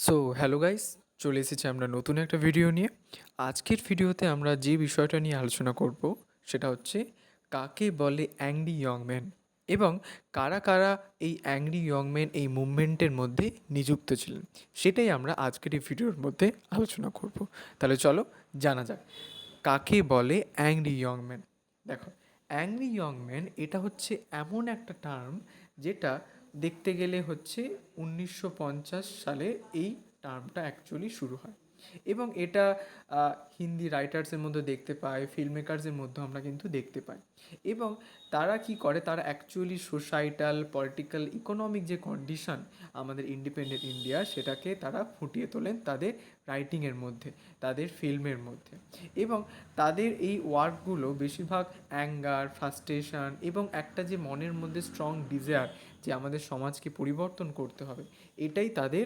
So hello guys, চলে এসেছি আমরা নতুন একটা ভিডিও নিয়ে। আজকের ভিডিওতে আমরা যে বিষয়টা নিয়ে আলোচনা করব সেটা হচ্ছে কাকে বলে অ্যাংরি ইয়ং ম্যান, এবং কারা কারা এই অ্যাংরি ইয়ং ম্যান এই মুভমেন্টের মধ্যে নিযুক্ত ছিলেন, সেটাই আমরা আজকের এই ভিডিওর মধ্যে আলোচনা করব। তাহলে চলো জানা যাক কাকে বলে অ্যাংরি ইয়ং ম্যান। দেখো, অ্যাংরি ইয়ং ম্যান এটা হচ্ছে এমন একটা টার্ম যেটা দেখতে গেলে হচ্ছে 1950 সালে এই টার্মটা অ্যাকচুয়ালি শুরু হয়, এবং এটা হিন্দি রাইটার্সের মধ্যে দেখতে পাই, ফিল্ম মেকার্সের মধ্যে আমরা কিন্তু দেখতে পাই। এবং তারা কি করে, তারা অ্যাকচুয়ালি সোসাইটাল, পলিটিক্যাল, ইকোনমিক যে কন্ডিশন আমাদের ইন্ডিপেন্ডেন্ট ইন্ডিয়া, সেটাকে তারা ফুটিয়ে তোলেন তাদের রাইটিংয়ের মধ্যে, তাদের ফিল্মের মধ্যে। এবং তাদের এই ওয়ার্কগুলো বেশিরভাগ অ্যাঙ্গার, ফ্রাস্ট্রেশন এবং একটা যে মনের মধ্যে স্ট্রং ডিজায়ার যে আমাদের সমাজকে পরিবর্তন করতে হবে, এটাই তাদের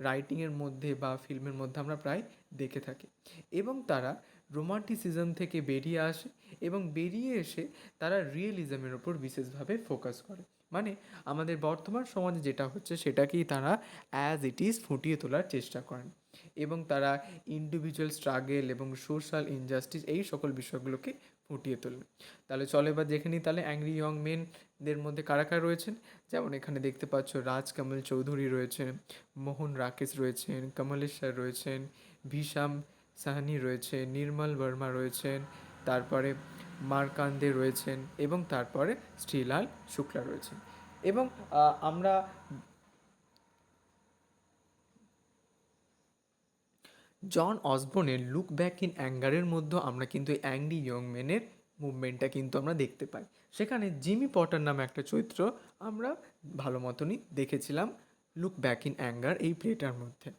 রাইটিংয়ের মধ্যে বা ফিল্মের মধ্যে আমরা প্রায় দেখে থাকি। এবং তারা রোমান্টিসিজম থেকে বেরিয়ে আসে, এবং বেরিয়ে এসে তারা রিয়েলিজমের ওপর বিশেষভাবে ফোকাস করে। মানে আমাদের বর্তমান সমাজে যেটা হচ্ছে সেটাকেই তারা অ্যাজ ইট ইজ ফুটিয়ে তোলার চেষ্টা করেন, এবং তারা ইন্ডিভিজুয়াল স্ট্রাগেল এবং সোশ্যাল ইনজাস্টিস এই সকল বিষয়গুলোকে ফুটিয়ে তোলেন। তাহলে চলে এবার দেখে নিই তাহলে অ্যাংরি ইয়ং মেনদের মধ্যে কারা কারা রয়েছেন। যেমন এখানে দেখতে পাচ্ছ রাজ কমল চৌধুরী রয়েছেন, মোহন রাকেশ রয়েছেন, কমলেশ্বর রয়েছেন, ভীষাম সাহানি রয়েছে, নির্মল বর্মা রয়েছেন, তারপরে মারকান্দে রয়েছেন, এবং তারপরে শ্রীলাল শুক্লা রয়েছেন। এবং আমরা জন অসবর্নের লুক ব্যাক ইন অ্যাঙ্গারের মধ্যে আমরা কিন্তু অ্যাংরি ইয়ং ম্যানের মুভমেন্টটা কিন্তু আমরা দেখতে পাই। সেখানে জিমি পটার নামে একটা চরিত্র আমরা ভালো মতনই দেখেছিলাম লুক ব্যাক ইন অ্যাঙ্গার এই প্লেটার মধ্যে।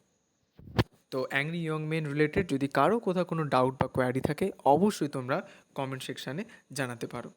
তো অ্যাংরি ইয়ং মেন রিলেটেড যদি কারো কোথাও কোনো ডাউট বা কোয়ারি থাকে, অবশ্যই তোমরা কমেন্ট সেকশানে জানাতে পারো।